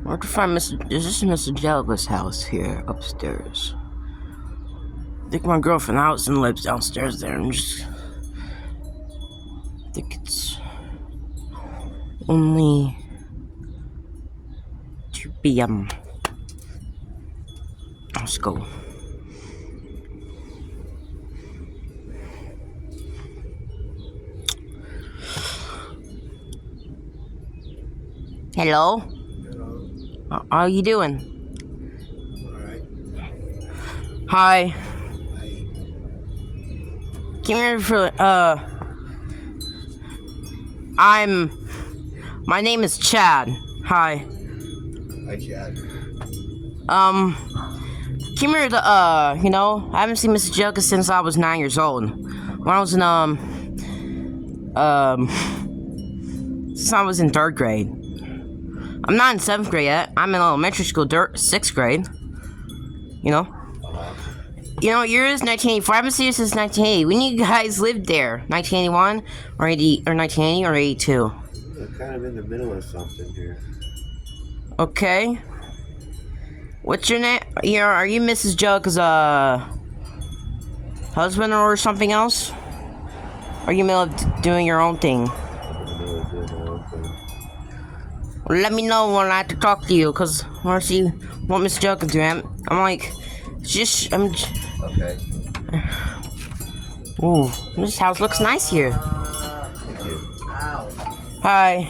I have to find Miss. Is this Mr. Jellicoe's house here upstairs? I think my girlfriend Allison lives downstairs there. I think it's only 2 p.m. Let's go. Hello? How are you doing? Alright. Hi. Come here for, my name is Chad. Hi. Hi, Chad. Come here to, I haven't seen Mrs. Jellicoe since I was 9 years old. When I was since I was in 3rd grade. I'm not in 7th grade yet. I'm in elementary school, 6th grade. You know? Year is 1984. I haven't seen you since 1980. When you guys lived there? 1981 or 80 or 1980 or 82? We're kind of in the middle of something here. Okay. What's your name? Are you Mrs. Jellicoe's husband or something else? Or are you in the middle of doing your own thing? I'm in the middle of doing my own thing. Well, let me know when I have to talk to you, cause I want to see what Mrs. Jellicoe doing. I'm like, Okay. Ooh, this house looks nice here. Thank you. Hi.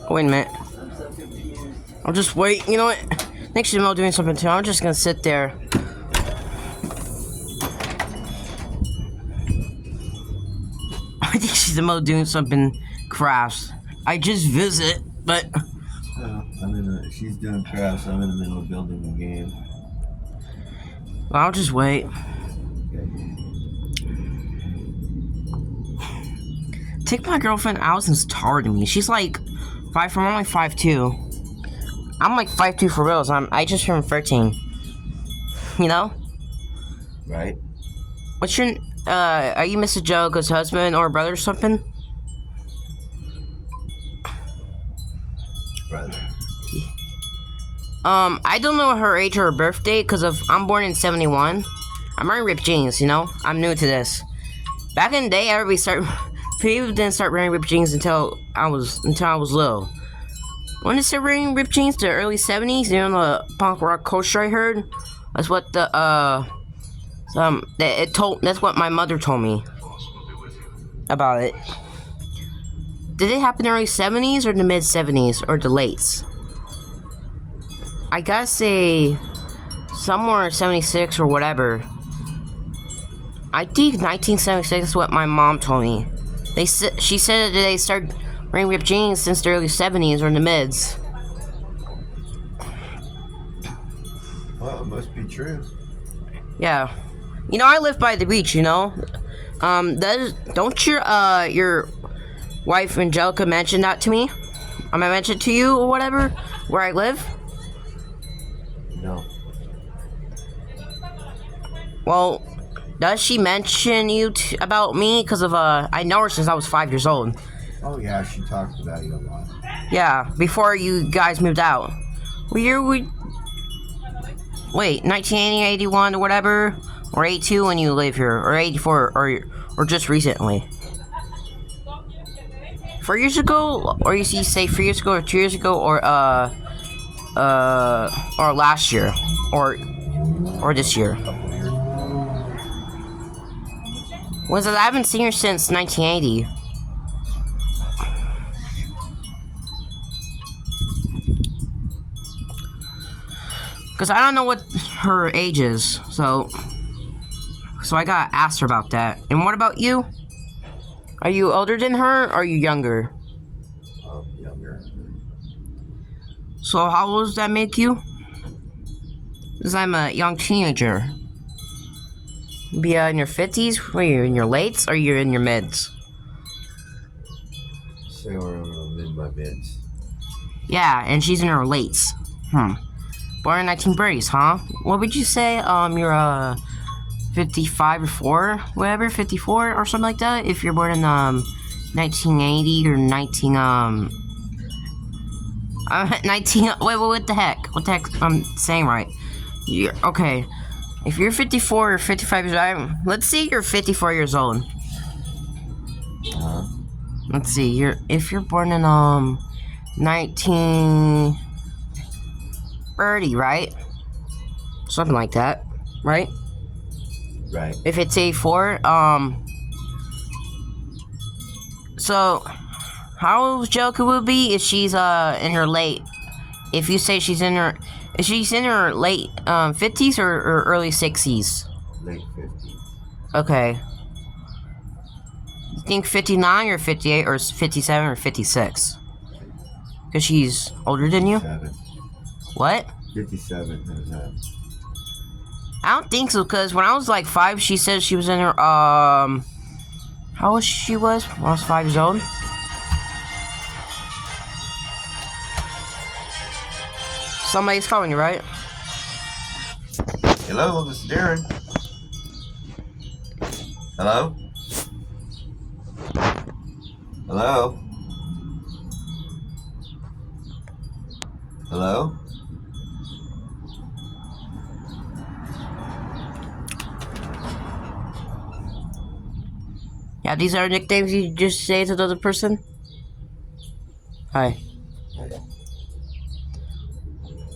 Wait a minute. I'll just wait. You know what? Next to Mo doing something too. I'm just gonna sit there. I think she's the Mo doing something crafts. I just visit, but. She's doing crafts. I'm in the middle of building a game. I'll just wait. Okay. Take my girlfriend Allison's taller than me. She's like 5'4", I'm like 5'2". I'm like 5'2" for reals. I just turned 13. You know? Right. What's your are you Mrs. Jellicoe's husband or brother or something? Brother. I don't know her age or her birthday because I'm born in 71. I'm wearing ripped jeans, you know? I'm new to this. Back in the day, people didn't start wearing ripped jeans until I was little. When they started wearing ripped jeans, the early 70s, you know, the punk rock culture I heard. That's what that's what my mother told me about it. Did it happen in the early 70s or the mid 70s or the lates? I gotta say somewhere 76 or whatever. I think 1976 is what my mom told me. She said that they started wearing ripped jeans since the early 70s or in the mids. Well, it must be true. Yeah. You know, I live by the beach, you know? Don't your wife Angelica mention that to me? I mention it to you or whatever, where I live? No. Well, does she mention you about me? Because of, I know her since I was 5 years old. Oh, yeah, she talks about you a lot. Yeah, before you guys moved out. Wait, 1980, 81 or whatever? Or 82 when you live here? Or 84 or just recently? 4 years ago? Or you say 3 years ago or 2 years ago? Or last year? Or this year? Was it? I haven't seen her since 1980. Because I don't know what her age is, so I gotta ask her about that. And what about you? Are you older than her, or are you younger? Younger. So how old does that make you? Because I'm a young teenager. Be in your 50s? Are you in your lates, or you're in your mids? say we're in my mids. Yeah, and she's in her lates. Born in 1930s, huh? What would you say? You're 55 or 4, whatever, 54 or something like that. If you're born in 1980 or 19. Wait, what the heck? What the heck? I'm saying right. You're okay. If you're 54 or 55 years old, let's say you're 54 years old. Let's see. If you're born in 1930, right? Something like that, right? Right. If it's 84, so how old Joker would be if she's in her late? If you say she's in her late 50s or early 60s? Late 50s. Okay. You think 59 or 58 or 57 or 56? Because she's older than you? 57. What? 57. I don't think so, because when I was like 5, she said she was in her, how old she was when I was 5 years old? Somebody's calling you, right? Hello, this is Darren. Hello? Hello? Hello? Yeah, these are nicknames you just say to the other person? Hi.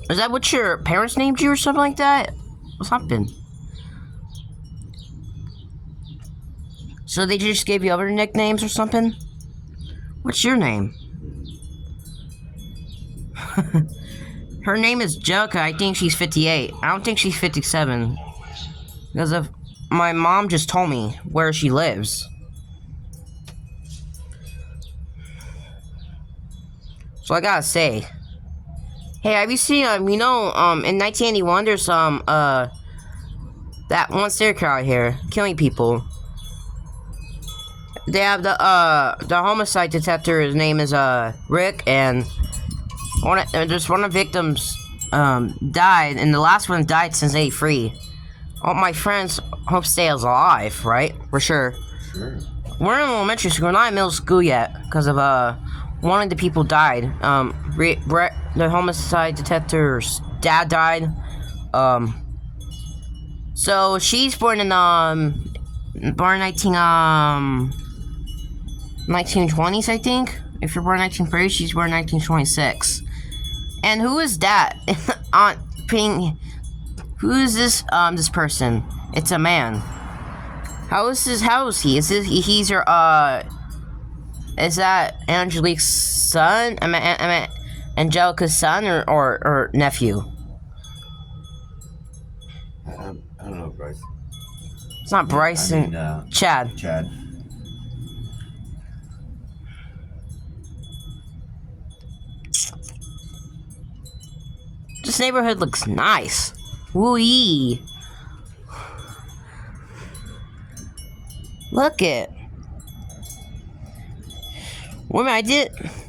Is that what your parents named you or something like that? What's happened? So they just gave you other nicknames or something? What's your name? Her name is Jessica. I think she's 58. I don't think she's 57. Because of my mom just told me where she lives. So I gotta say, hey, have you seen in 1981 there's that one serial killer out here killing people. They have the homicide detector. His name is Rick, and one of the victims died, and the last one died since 83. All my friends hope stay alive, right? For sure. Sure. We're in elementary school, not in middle school yet, because of one of the people died. The homicide detector's dad died. So she's born in 1920s, I think. If you're born in 1930, she's born in 1926. And who is that? Who is this person? It's a man. How is he? He's your is that Angelique's son? I mean Angelica's son or nephew? I don't know, Bryce. It's not Bryson. Chad. Chad. This neighborhood looks nice. Woo-ee. Look it. Wait a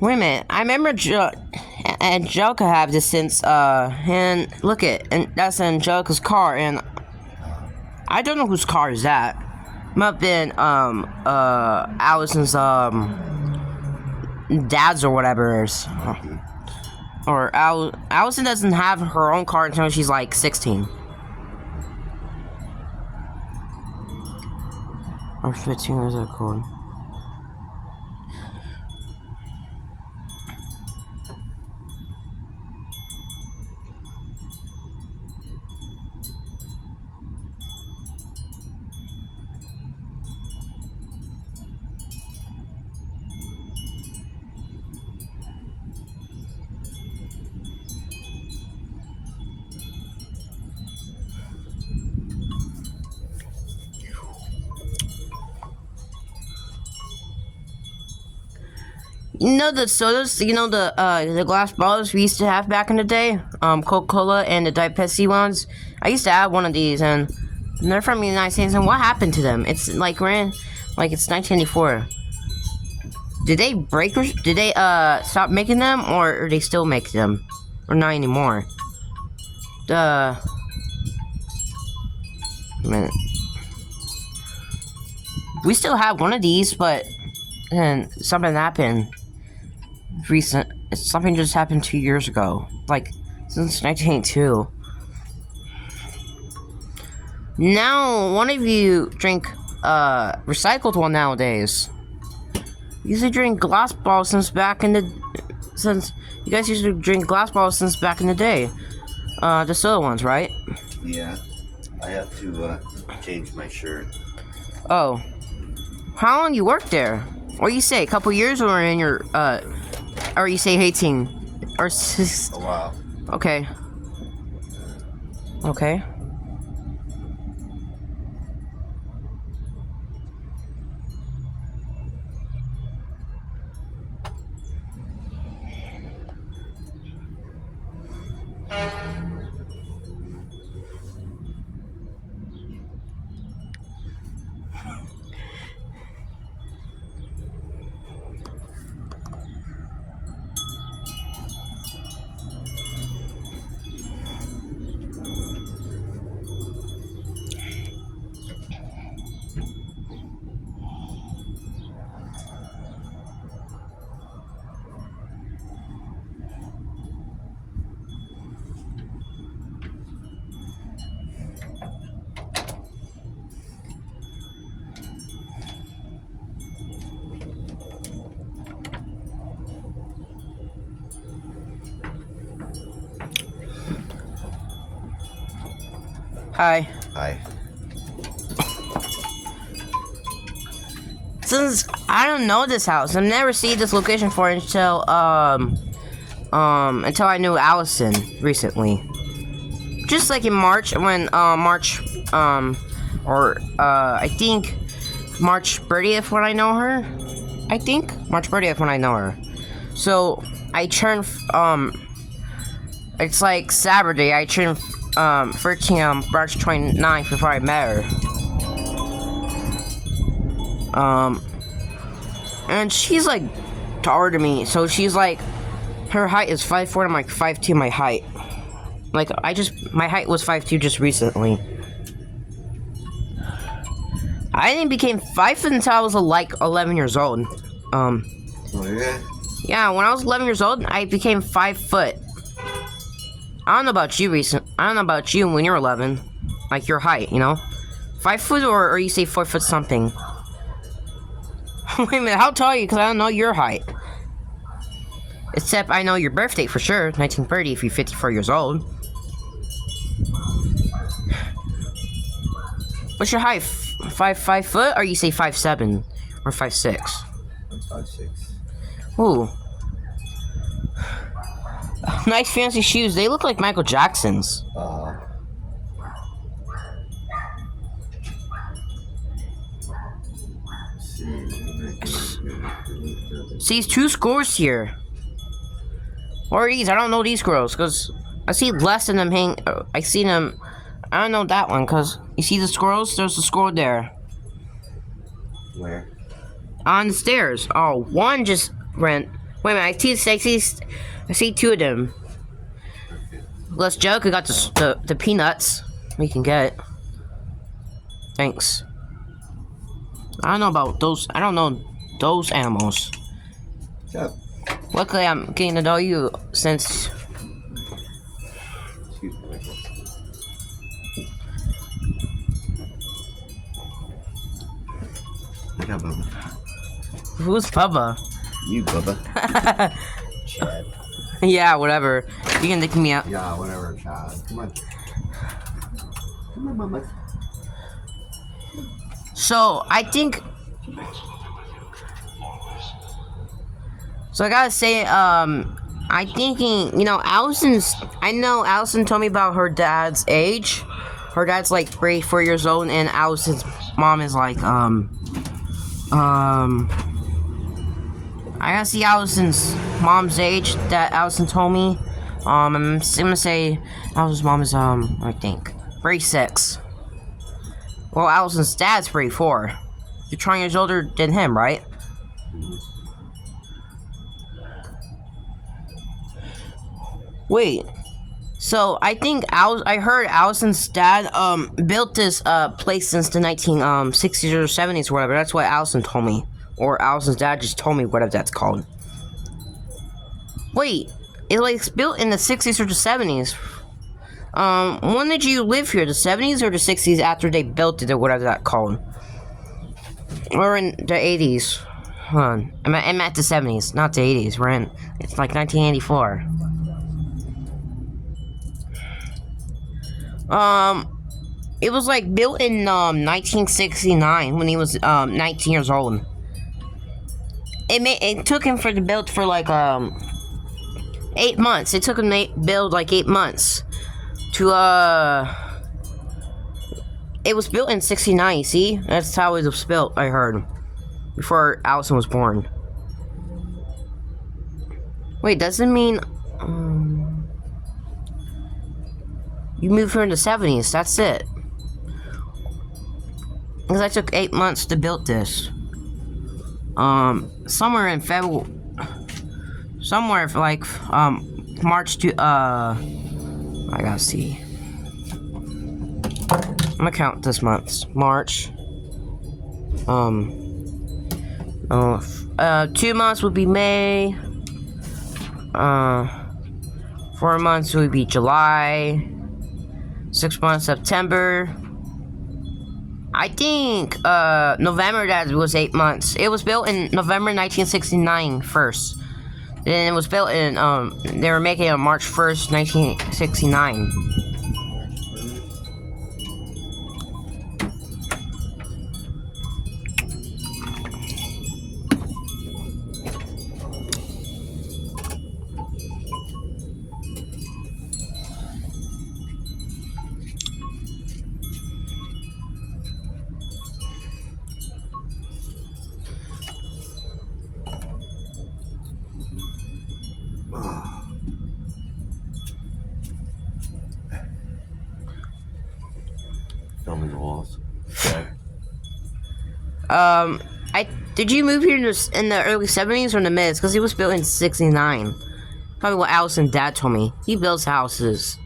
minute. I remember Angelica have this since, and look it, and that's Angelica's car, and I don't know whose car is that. Might have been, Allison's, dad's or whatever it is. Or Allison doesn't have her own car until she's like 16. Or 15, what is that called? You know the sodas, the glass bottles we used to have back in the day? Coca-Cola and the Diet Pepsi ones? I used to have one of these, and they're from the United States, and what happened to them? It's like, it's 1994. Did they break or did they stop making them, or they still make them? Or not anymore? A minute. We still have one of these, but then something happened something just happened 2 years ago. Like since 1982. Now one of you drink recycled one nowadays. You usually drink glass balls since you guys used to drink glass balls since back in the day. The soda ones, right? Yeah. I have to change my shirt. Oh. How long you worked there? Or you say a couple years, or in your or you say 18 or A while. Okay. Okay. Hi. Hi. Since I don't know this house, I've never seen this location for until I knew Allison recently. Just like in March, when I think March 30th when I know her. I think March 30th when I know her. So I turned it's like Saturday. I turned 13 on March 29th before I met her. And she's like taller than me, so she's like, her height is 5'4", I'm like 5'2", my height. Like, my height was 5'2" just recently. I didn't became 5' until I was like 11 years old. Oh, yeah? Yeah, when I was 11 years old, I became 5 foot. I don't know about you when you're 11. Like, your height, you know? 5 foot, or you say 4 foot something. Wait a minute, how tall are you? Because I don't know your height. Except I know your birthday for sure, 1930, if you're 54 years old. What's your height? 5 foot, or you say 5'7", or 5'6"? I'm 5'6". Ooh. Nice fancy shoes. They look like Michael Jackson's. See, 2 scores here. What are these? I don't know these girls, because I see less than them hang. I see them. I don't know that one, because you see the squirrels? There's a squirrel there. Where? On the stairs. Oh, one just ran. Wait a minute, I see 2 of them. Let's joke, I got the peanuts we can get. Thanks. I don't know about those. I don't know those animals. Shut up. Luckily, I'm getting to know you since. Excuse me. I got Bubba. Who's Bubba? You, Bubba. Chad. Yeah, whatever. You can take me out. Yeah, whatever, Chad. Come on. Come on, Bubba. So, I think. So, I gotta say, I'm thinking, you know, I know Allison told me about her dad's age. Her dad's like 34 years old, and Allison's mom is like, I gotta see Allison's mom's age that Allison told me. I'm gonna say Allison's mom is, I think, 36. Well, Allison's dad's 34. You're 20 years older than him, right? Wait. So I think I heard Allison's dad built this place since the 1960s or 70s or whatever. That's what Allison told me, or Allison's dad just told me whatever that's called. Wait, it's built in the 60s or the 70s. When did you live here? The 70s or the 60s after they built it or whatever that's called? Or in the 80s? Hold on, I'm at the 70s, not the 80s. It's like 1984. It was like built in 1969 when he was 19 years old. It took him to build for like 8 months. It took him to build like 8 months to It was built in 69. You see, that's how it was built. I heard before Allison was born. Wait, doesn't mean you moved here in the 70s, that's it. Because I took 8 months to build this. Somewhere in February. Somewhere for like, March to, I gotta see. I'm gonna count this month. March. 2 months would be May. 4 months would be July. 6 months, September. I think November that was 8 months. It was built in November 1969 first. Then it was built in they were making it on March 1st, 1969. Filming the walls. Did you move here in the early 70s or in the mids? Because it was built in 69. Probably what Allison's dad told me. He builds houses.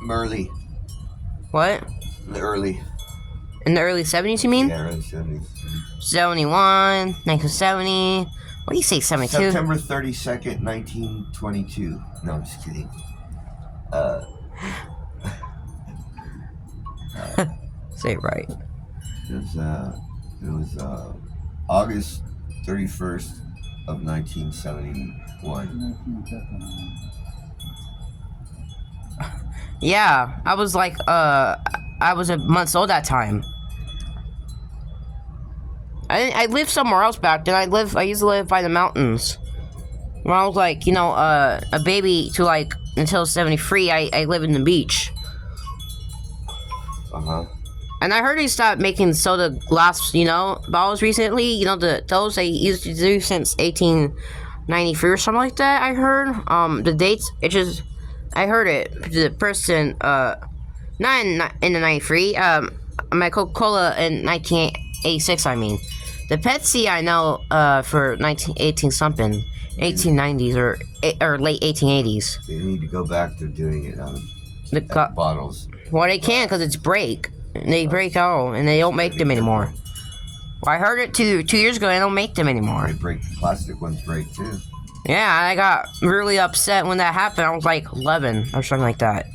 Early. What? In the early 70s, you mean? Yeah, early 70s. 71, 1970. What do you say, 72? September 32nd, 1922. No, I'm just kidding. Say it right. It was August 31st of 1971. Yeah, I was like, I was a month old that time. I lived somewhere else back then. I used to live by the mountains. When I was like, a baby to like until 73, I lived in the beach. And I heard he stopped making soda glass, bottles recently. Those they used to do since 1893 or something like that. I heard. The dates. I heard it. The person. Not in the 93. My Coca-Cola in 1986. I mean, the Pepsi I know. For 1918 something, 1890s or late 1880s. They need to go back to doing it on bottles. Well, they can't because it's break. They break out and they don't make them anymore. Well, I heard it 2 years ago. They don't make them anymore. They break. The plastic ones break too. Yeah, I got really upset when that happened. I was like 11 or something like that.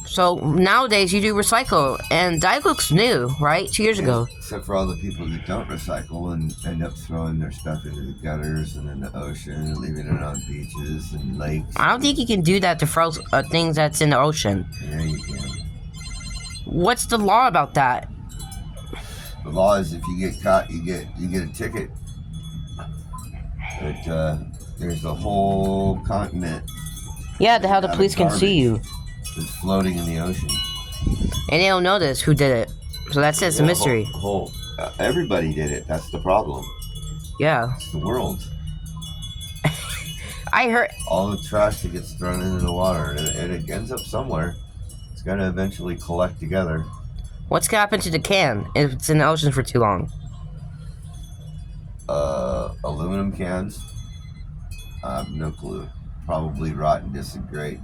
So nowadays you do recycle, and that looks new, right? 2 years ago. Except for all the people that don't recycle and end up throwing their stuff into the gutters and in the ocean and leaving it on beaches and lakes. I don't think you can do that to throw things that's in the ocean. Yeah, you can. What's the law about that? The law is if you get caught, you get a ticket. But there's a whole continent. Yeah, how the police can see you. It's floating in the ocean. And they don't know this, who did it. So that's a mystery. Everybody did it. That's the problem. Yeah. It's the world. I heard... All the trash that gets thrown into the water, and it ends up somewhere. It's going to eventually collect together. What's going to happen to the can if it's in the ocean for too long? Aluminum cans. No clue. Probably rot and disintegrate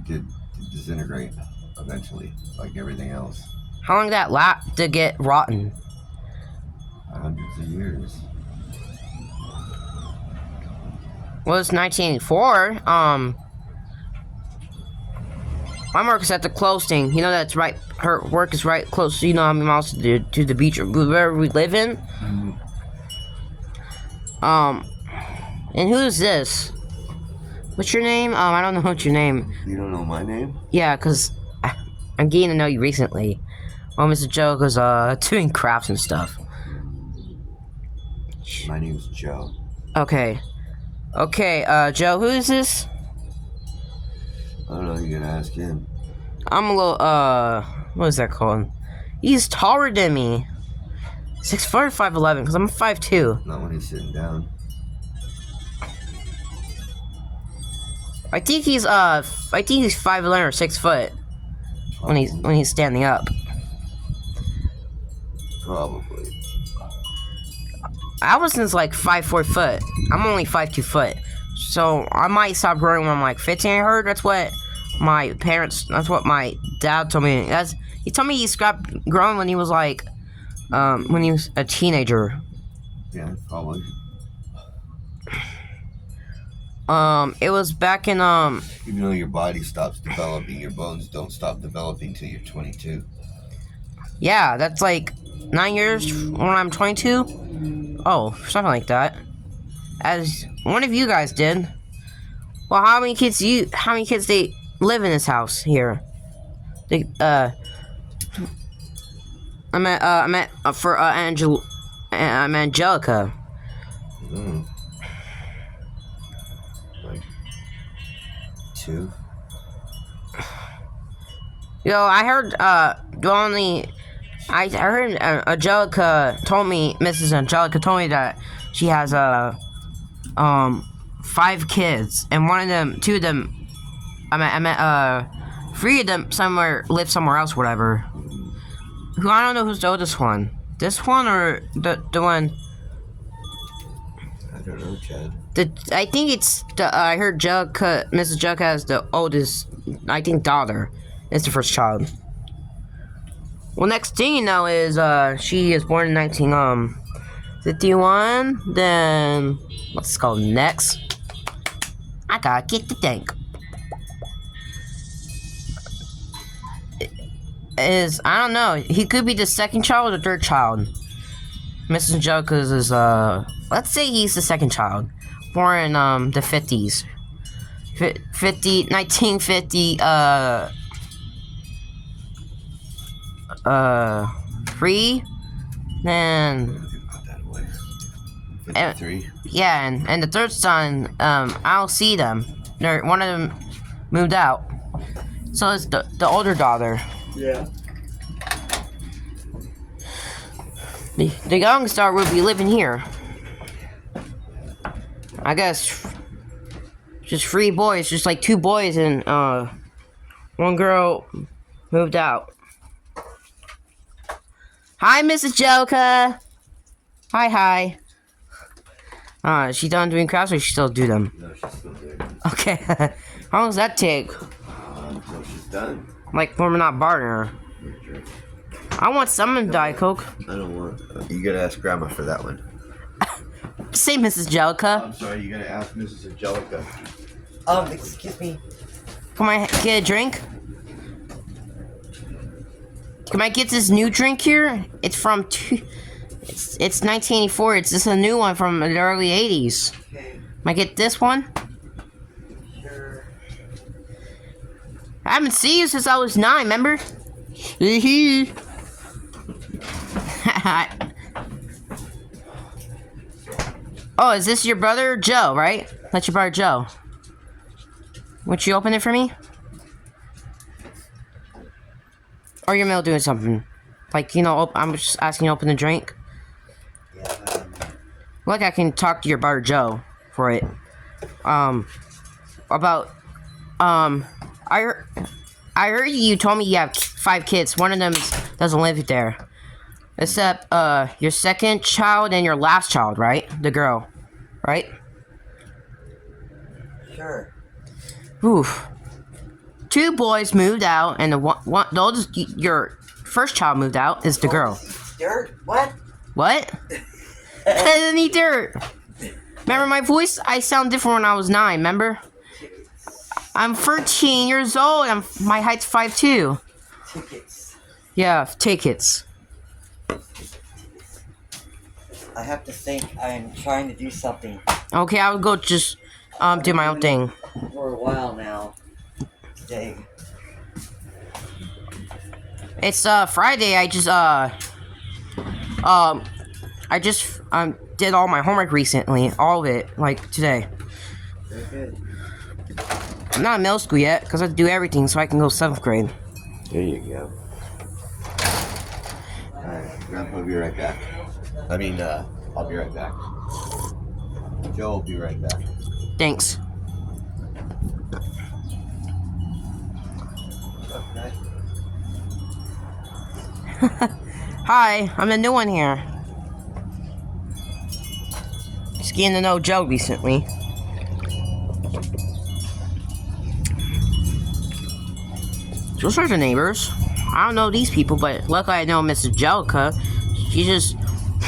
eventually, like everything else. How long did that last to get rotten? Hundreds of years. Well, it's 1984. My work is at the close thing. You know that's right. Her work is right close. So you know how many miles to the beach or wherever we live in. Mm-hmm. And who is this? What's your name? I don't know what's your name. You don't know my name? Yeah, cause I'm getting to know you recently. Well, Mr. Joe was doing crafts and stuff. My name's Joe. Okay. Okay, Joe, who is this? I don't know, you gotta ask him. I'm a little, what is that called? He's taller than me. 6'4" or 5'11", because I'm 5'2". Not when he's sitting down. I think he's 5'11" or 6 foot when he's standing up. Probably. Allison's like 5'4" foot. I'm only 5'2" foot. So I might stop growing when I'm like 15. I heard that's what my dad told me. He told me he stopped growing when he was like when he was a teenager. Yeah, probably. It was back in Even though your body stops developing, your bones don't stop developing till you're 22. yeah, that's like 9 years when I'm 22. Oh, something like that. As one of you guys did. Well, how many kids they live in this house here? I'm Angelica. Like 2. Yo, I heard Angelica told me, Mrs. Angelica told me that she has 5 kids, and two of them, 3 of them live somewhere else, whatever. Who, I don't know who's the oldest one. This one or the one? I don't know, Chad. I think it's I heard Mrs. Angelica has the oldest, I think, daughter. It's the first child. Well, next thing you know is she is born in 1951. Then what's it called next? I gotta get the tank. I don't know. He could be the second child or third child. Mrs. Angelica's is let's say he's the second child, born in the 50s. 1950 3, then 53. yeah, and the third son, I don't see them. One of them moved out, so it's the older daughter. Yeah. The youngest daughter would be living here. I guess just 3 boys, just like 2 boys and 1 girl moved out. Hi, Mrs. Joker. Hi. Is she done doing crafts or she still do them? No, she's still there. Okay. How long does that take? Until she's done. Like, when we're not bartering her. I want some Diet Coke. I don't want. You gotta ask Grandma for that one. Say, Mrs. Angelica. I'm sorry, you gotta ask Mrs. Angelica. Excuse me. Can I get a drink? Can I get this new drink here? It's from it's 1984. It's just a new one from the early 80s. Okay. Can I get this one? Sure. I haven't seen you since I was 9, remember? Oh, is this your brother Joe, right? That's your brother Joe. Would you open it for me? Or your mail doing something? Like, you know, I'm just asking you to open the drink. Yeah. Like, I can talk to your brother Joe for it. About, I heard you told me you have 5 kids. One of them doesn't live there. Except, your second child and your last child, right? The girl. right? Sure. Oof. 2 boys moved out, and the oldest, your first child moved out, is the girl. Dirt? What? What? I didn't eat dirt. Remember my voice? I sound different when I was 9, remember? I'm 13 years old, and my height's 5'2". Tickets. Yeah, tickets. I have to think. I'm trying to do something Okay, I would go just do my own thing. for a while now. Today. It's Friday. I just did all my homework recently, all of it, like today. Very good. I'm not in middle school yet because I have to do everything so I can go 7th grade. There you go. Alright, Grandpa will be right back. I'll be right back. Joe will be right back. Thanks. Okay. Hi, I'm the new one here. Just getting to know Joe recently. Those are the neighbors. I don't know these people, but luckily I know Mrs. Jellica. She just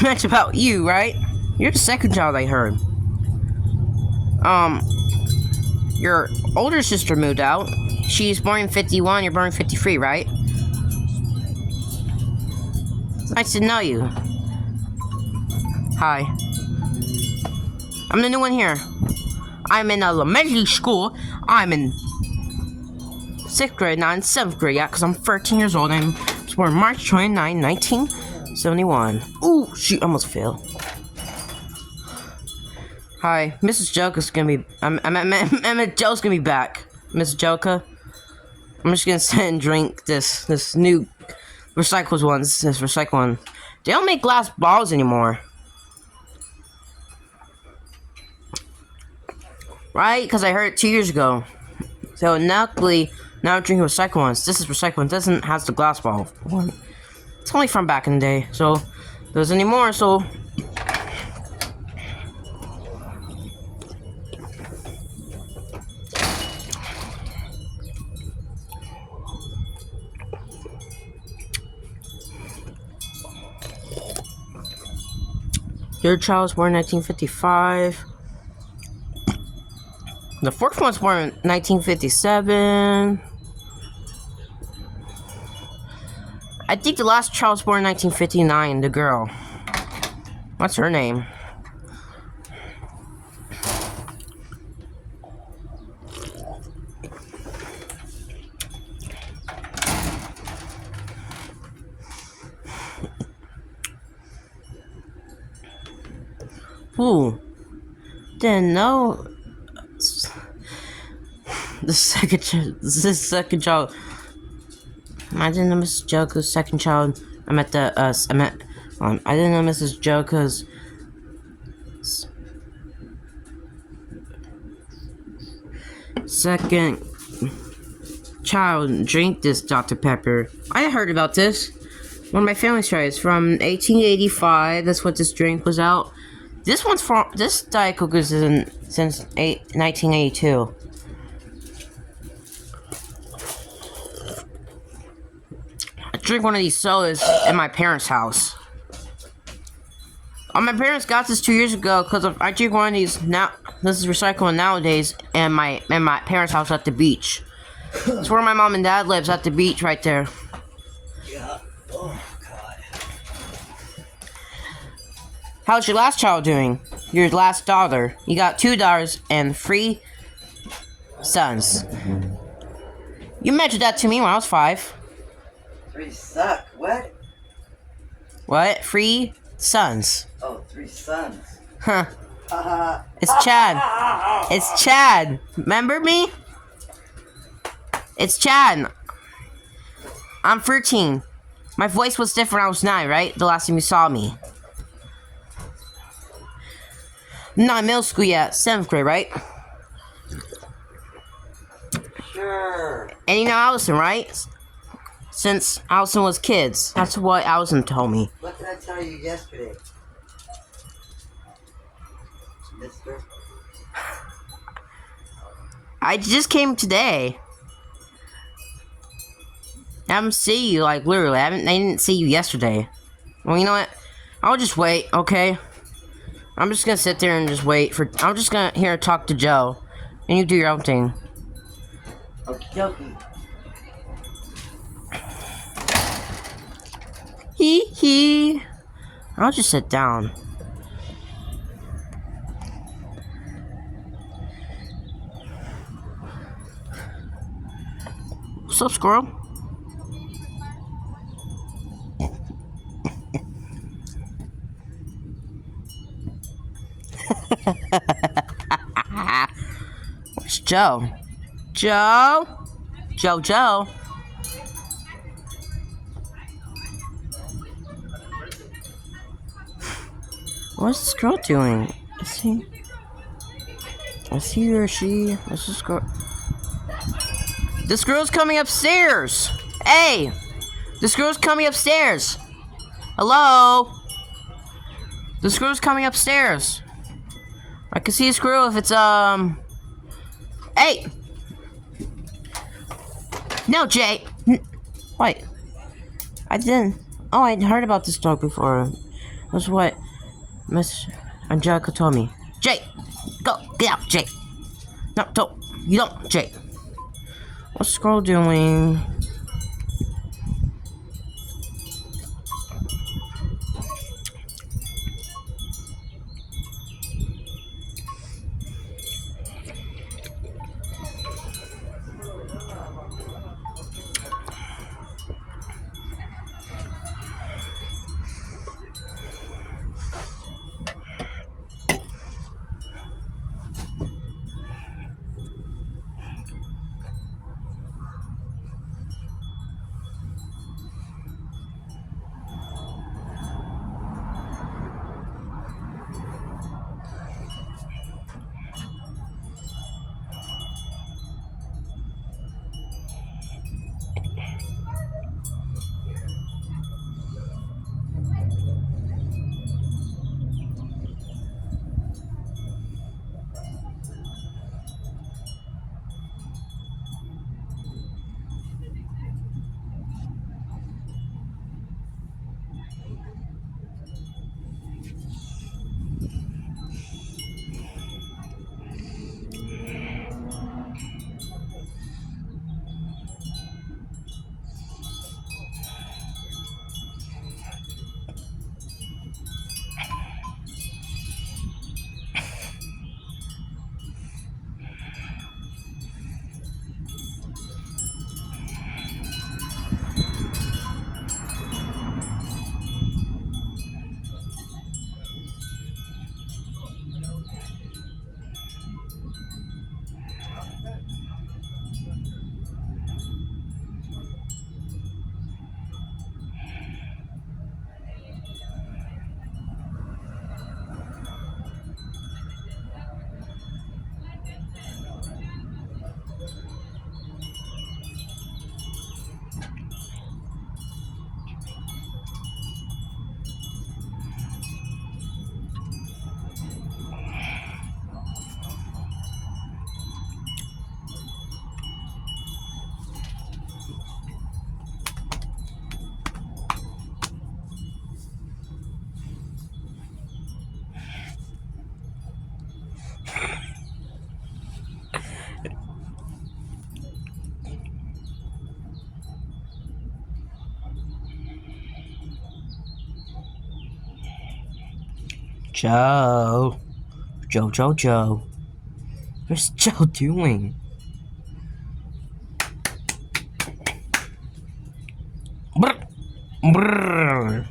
mentioned about you, right? You're the second child I heard. Your older sister moved out. She's born in 51, you're born in 53, right? It's nice to know you. Hi. I'm the new one here. I'm in elementary school. I'm in 6th grade, not in 7th grade yet, because I'm 13 years old. I was born March 29, 1971. Ooh, she almost failed. Hi, Mrs. Jellica's gonna be. Joe's gonna be back. Mrs. Jellica, I'm just gonna sit and drink this new recycled ones. This recycled one. They don't make glass balls anymore, right? Because I heard it 2 years ago. So luckily, now I'm drinking recycled ones. This is recycled one. It doesn't has the glass ball one. It's only from back in the day, so there's any more. So. Your child was born in 1955. The 4th one's born in 1957. I think the last child was born in 1959, the girl. What's her name? Ooh. Didn't know. The second child. I didn't know Mrs. Jellica's second child. I didn't know Mrs. Jellica's second child drink this Dr. Pepper. I heard about this. One of my family stories from 1885. That's what this drink was out. This Diet Coke is since 1982. I drink one of these sodas at my parents' house. My parents got this 2 years ago because I drink one of these now. This is recycling nowadays, and my parents' house at the beach. It's where my mom and dad lives, at the beach right there. Yeah. Oh God. How's your last child doing? Your last daughter. You got 2 daughters and 3 sons. You mentioned that to me when I was 5. 3 suck. What? What? 3 sons. Oh, 3 sons. Huh. It's Chad. It's Chad. Remember me? It's Chad. I'm 13. My voice was different when I was 9, right? The last time you saw me. I'm not in middle school yet. 7th grade, right? Sure. And you know Allison, right? Since Allison was kids. That's what Allison told me. What did I tell you yesterday? mister? I just came today. I haven't seen you, like, literally. I didn't see you yesterday. Well, you know what? I'll just wait, okay? I'm just gonna sit there and just wait for... I'm just gonna here talk to Joe. And you do your own thing. Okie dokie. Hee hee. I'll just sit down. What's up, squirrel? Where's Joe? Joe? Joe? What's this girl doing? Is he or she? What's this girl? This girl's coming upstairs! Hey! This girl's coming upstairs! Hello? This girl's coming upstairs. I can see a squirrel if it's, Hey! No, Jay! Wait. I didn't... Oh, I'd heard about this dog before. That's what Miss Angelica told me. Jay! Go! Get out, Jay! No, don't. You don't, Jay. What's the girl doing? Joe. Joe. What's Joe doing? Brr.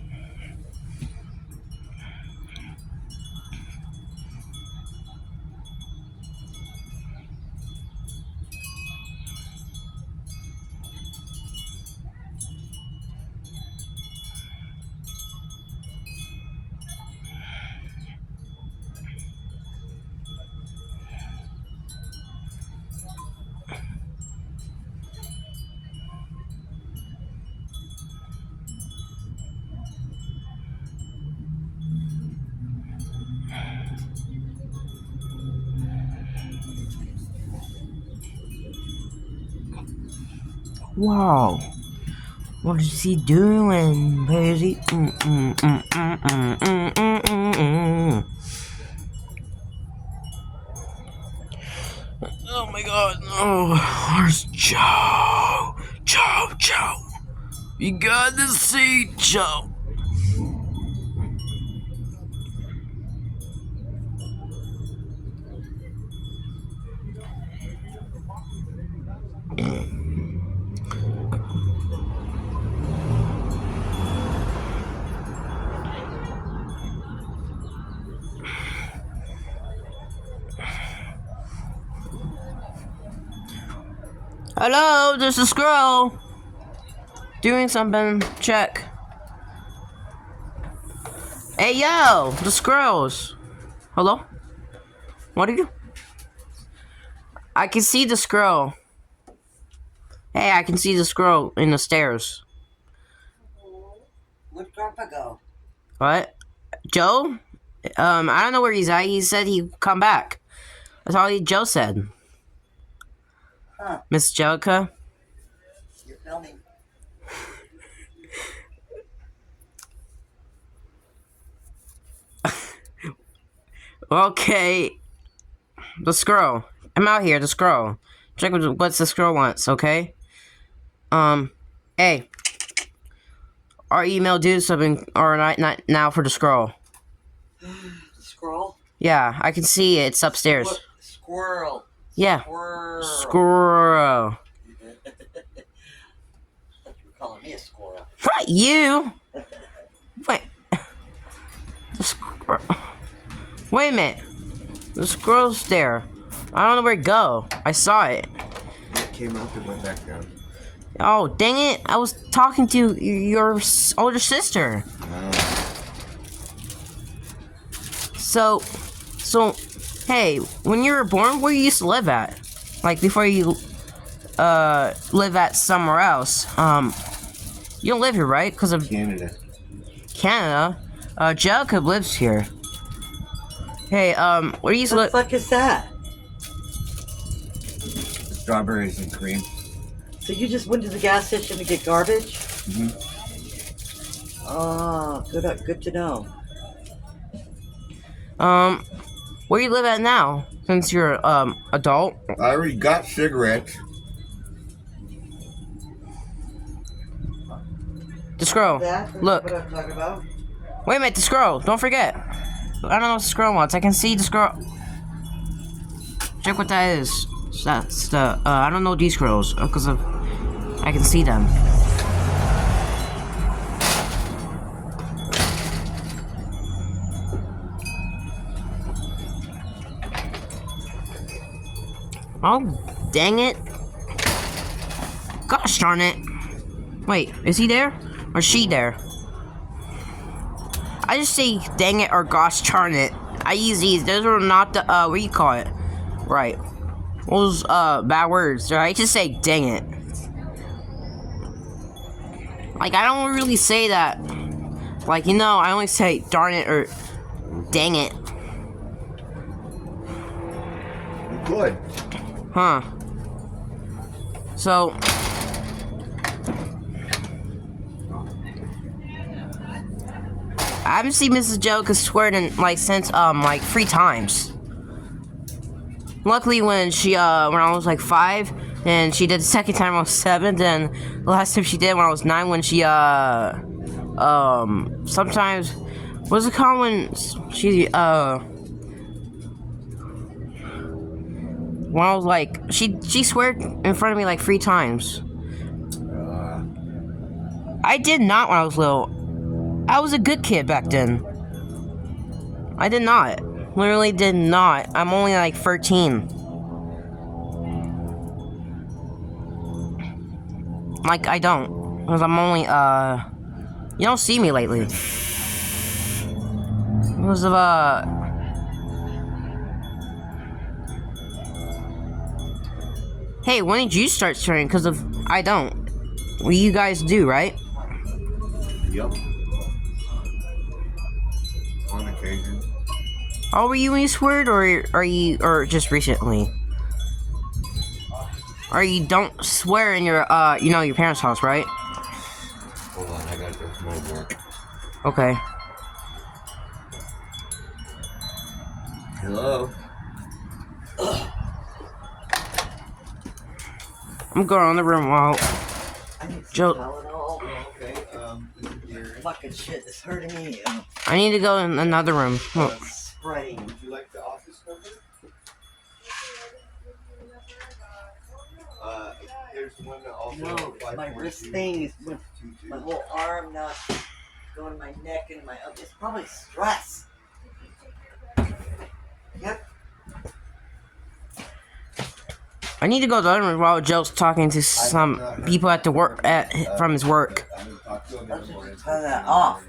Wow. What is he doing, baby? Oh my god, no. Where's Joe? Joe. You got to see Joe. Hello, there's a squirrel. Doing something. Check. Hey, yo, the squirrels. Hello? What are you? I can see the squirrel. Hey, I can see the squirrel in the stairs. Where'd Grandpa go? What? Joe? I don't know where he's at. He said he'd come back. That's all Joe said. Huh. Miss Jellica? You're filming. Okay. The squirrel. I'm out here, the squirrel. Check what the squirrel wants, okay? Hey. Our email due something, or not now for the squirrel. Squirrel? Yeah, I can see it. It's upstairs. Squirrel. Yeah. Squirrel. Squirrel. I thought you were calling me a squirrel. What, you? Wait. The squirrel. Wait a minute. The squirrel's there. I don't know where to go. I saw it. It came up and went back down. Oh, dang it. I was talking to your older sister. So, hey, when you were born, where you used to live at? Like, before you, live at somewhere else. You don't live here, right? Because of Canada. Jacob lives here. Hey, where you used to What the live? fuck is that? Strawberries and cream. So you just went to the gas station to get garbage? Mm-hmm. Oh, good to know. Where you live at now? Since you're, adult? I already got cigarettes. The squirrel. That? Look. What I'm talking about? Wait a minute, the squirrel. Don't forget. I don't know what the squirrel wants. I can see the squirrel. Check what that is. That's the, I don't know these squirrels, because of, I can see them. Oh, dang it. Gosh darn it. Wait, is he there? Or she there? I just say dang it or gosh darn it. I use these. Those are not the, what do you call it? Right. Those, bad words. Right? I just say dang it. Like, I don't really say that. Like, you know, I only say darn it or dang it. Good. Huh. So, I haven't seen Mrs. Jellica swear in, like, since, like, 3 times. Luckily, when she, when I was, like, 5, and she did the second time I was 7, then the last time she did when I was 9, when she, sometimes, what's it called when she, when I was, like, she swear in front of me, like, 3 times. I did not when I was little. I was a good kid back then. I did not. Literally did not. I'm only like 13. Like, I don't. Because I'm only, you don't see me lately. Because of, hey, when did you start swearing? Because of, I don't. Well, you guys do, right? Yep. On occasion. How were you when you sweared, or just recently? Or you don't swear in your, your parents' house, right? Hold on, I gotta go to my work. Okay. Hello? I'm going in the room while I need some Joe. Tylenol. Okay, here. Fucking shit, it's hurting me. I need to go in another room. Look. Spreading. Would you like the office number? There's one that also. No, my wrist thing is with my whole arm not going to my neck and my other. It's probably stress. Yep. I need to go to the other room while Joe's talking to some people at the work from his work. I'm gonna talk to him in Let's the morning. just turn that off.